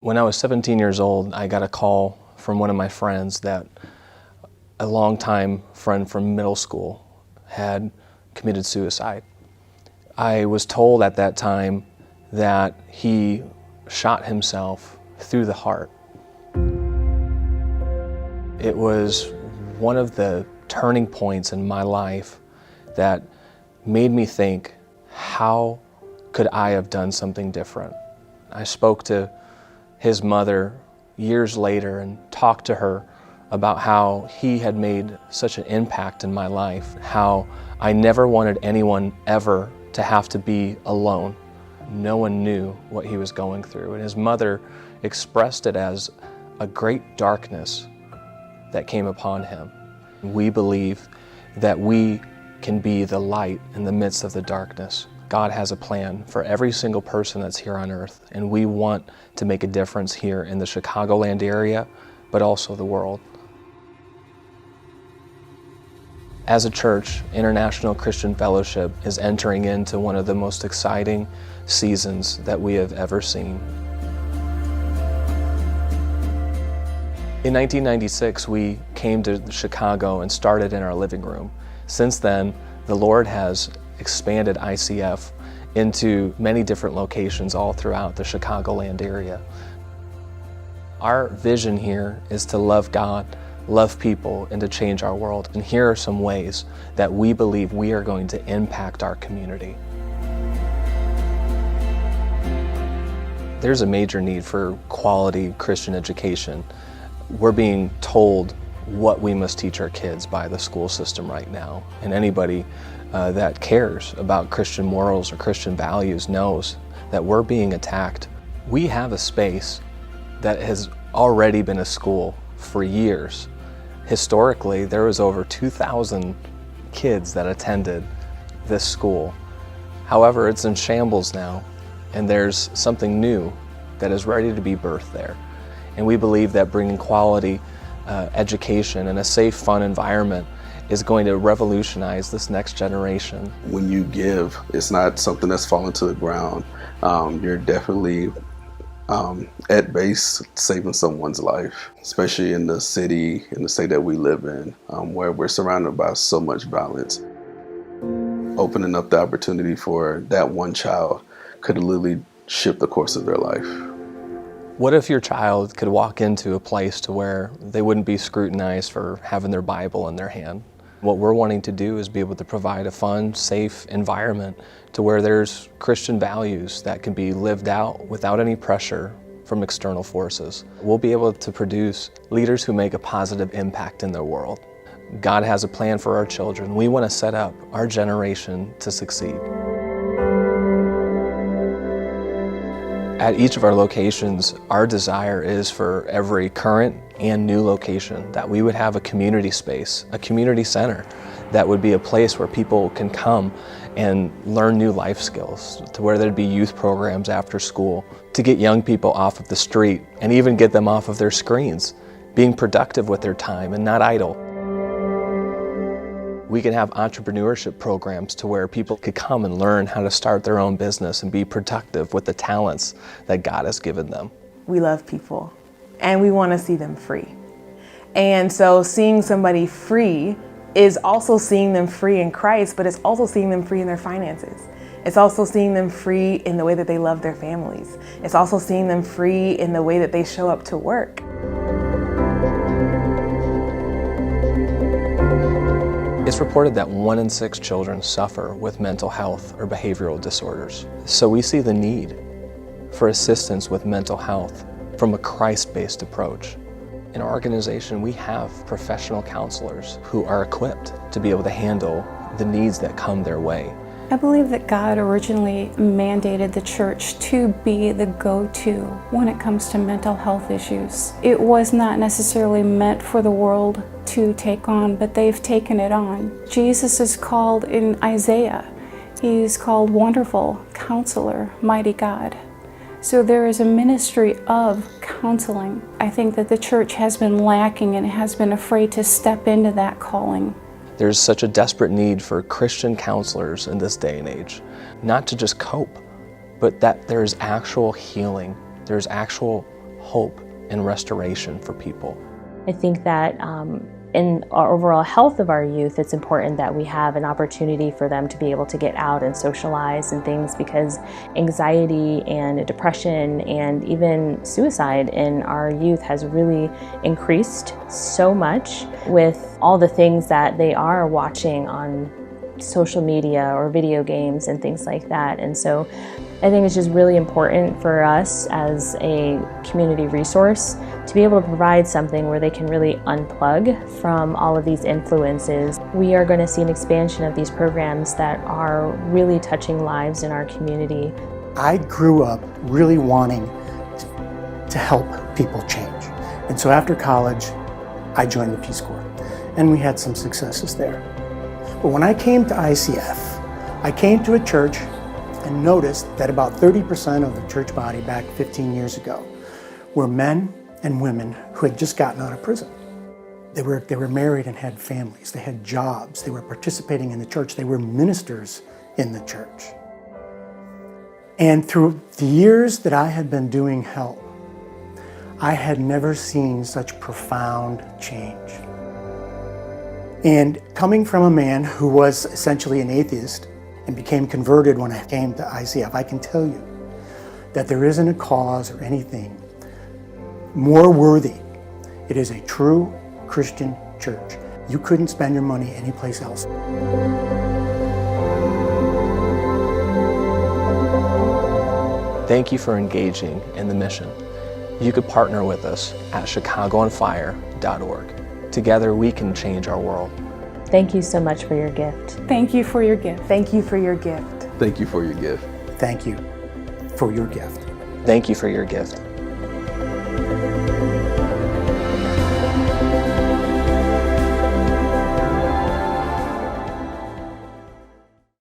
When I was 17 years old, I got a call from one of my friends that a longtime friend from middle school had committed suicide. I was told at that time that he shot himself through the heart. It was one of the turning points in my life that made me think, how could I have done something different? I spoke to his mother years later and talked to her about how he had made such an impact in my life, how I never wanted anyone ever to have to be alone. No one knew what he was going through, and his mother expressed it as a great darkness that came upon him. We believe that we can be the light in the midst of the darkness. God has a plan for every single person that's here on earth, and we want to make a difference here in the Chicagoland area, but also the world. As a church, International Christian Fellowship is entering into one of the most exciting seasons that we have ever seen. In 1996, we came to Chicago and started in our living room. Since then, the Lord has expanded ICF into many different locations all throughout the Chicagoland area. Our vision here is to love God, love people, and to change our world. And here are some ways that we believe we are going to impact our community. There's a major need for quality Christian education. We're being told what we must teach our kids by the school system right now. And anybody that cares about Christian morals or Christian values knows that we're being attacked. We have a space that has already been a school for years. Historically, there was over 2,000 kids that attended this school. However, it's in shambles now, and there's something new that is ready to be birthed there. And we believe that bringing quality education and a safe, fun environment is going to revolutionize this next generation. When you give, it's not something that's falling to the ground. You're definitely at base saving someone's life, especially in the city, in the state that we live in, where we're surrounded by so much violence. Opening up the opportunity for that one child could literally shift the course of their life. What if your child could walk into a place to where they wouldn't be scrutinized for having their Bible in their hand? What we're wanting to do is be able to provide a fun, safe environment to where there's Christian values that can be lived out without any pressure from external forces. We'll be able to produce leaders who make a positive impact in their world. God has a plan for our children. We want to set up our generation to succeed. At each of our locations, our desire is for every current and new location that we would have a community space, a community center that would be a place where people can come and learn new life skills, to where there'd be youth programs after school, to get young people off of the street and even get them off of their screens, being productive with their time and not idle. We can have entrepreneurship programs to where people could come and learn how to start their own business and be productive with the talents that God has given them. We love people and we want to see them free. And so seeing somebody free is also seeing them free in Christ, but it's also seeing them free in their finances. It's also seeing them free in the way that they love their families. It's also seeing them free in the way that they show up to work. It's reported that 1 in 6 children suffer with mental health or behavioral disorders. So we see the need for assistance with mental health from a Christ-based approach. In our organization, we have professional counselors who are equipped to be able to handle the needs that come their way. I believe that God originally mandated the church to be the go-to when it comes to mental health issues. It was not necessarily meant for the world to take on, but they've taken it on. Jesus is called in Isaiah, he's called Wonderful Counselor, Mighty God. So there is a ministry of counseling. I think that the church has been lacking and has been afraid to step into that calling. There's such a desperate need for Christian counselors in this day and age, not to just cope, but that there's actual healing, there's actual hope and restoration for people. I think that in our overall health of our youth, it's important that we have an opportunity for them to be able to get out and socialize and things, because anxiety and depression and even suicide in our youth has really increased so much with all the things that they are watching on social media or video games and things like that. And so I think it's just really important for us as a community resource to be able to provide something where they can really unplug from all of these influences. We are going to see an expansion of these programs that are really touching lives in our community. I grew up really wanting to help people change. And so after college, I joined the Peace Corps, and we had some successes there. But when I came to ICF, I came to a church and noticed that about 30% of the church body back 15 years ago were men and women who had just gotten out of prison. They were married and had families, they had jobs, they were participating in the church, they were ministers in the church. And through the years that I had been doing help, I had never seen such profound change. And coming from a man who was essentially an atheist and became converted when I came to ICF, I can tell you that there isn't a cause or anything more worthy. It is a true Christian church. You couldn't spend your money anyplace else. Thank you for engaging in the mission. You could partner with us at chicagoonfire.org. Together we can change our world. Thank you so much for your gift. Thank you for your gift. Thank you for your gift. Thank you for your gift. Thank you for your gift. Thank you for your gift.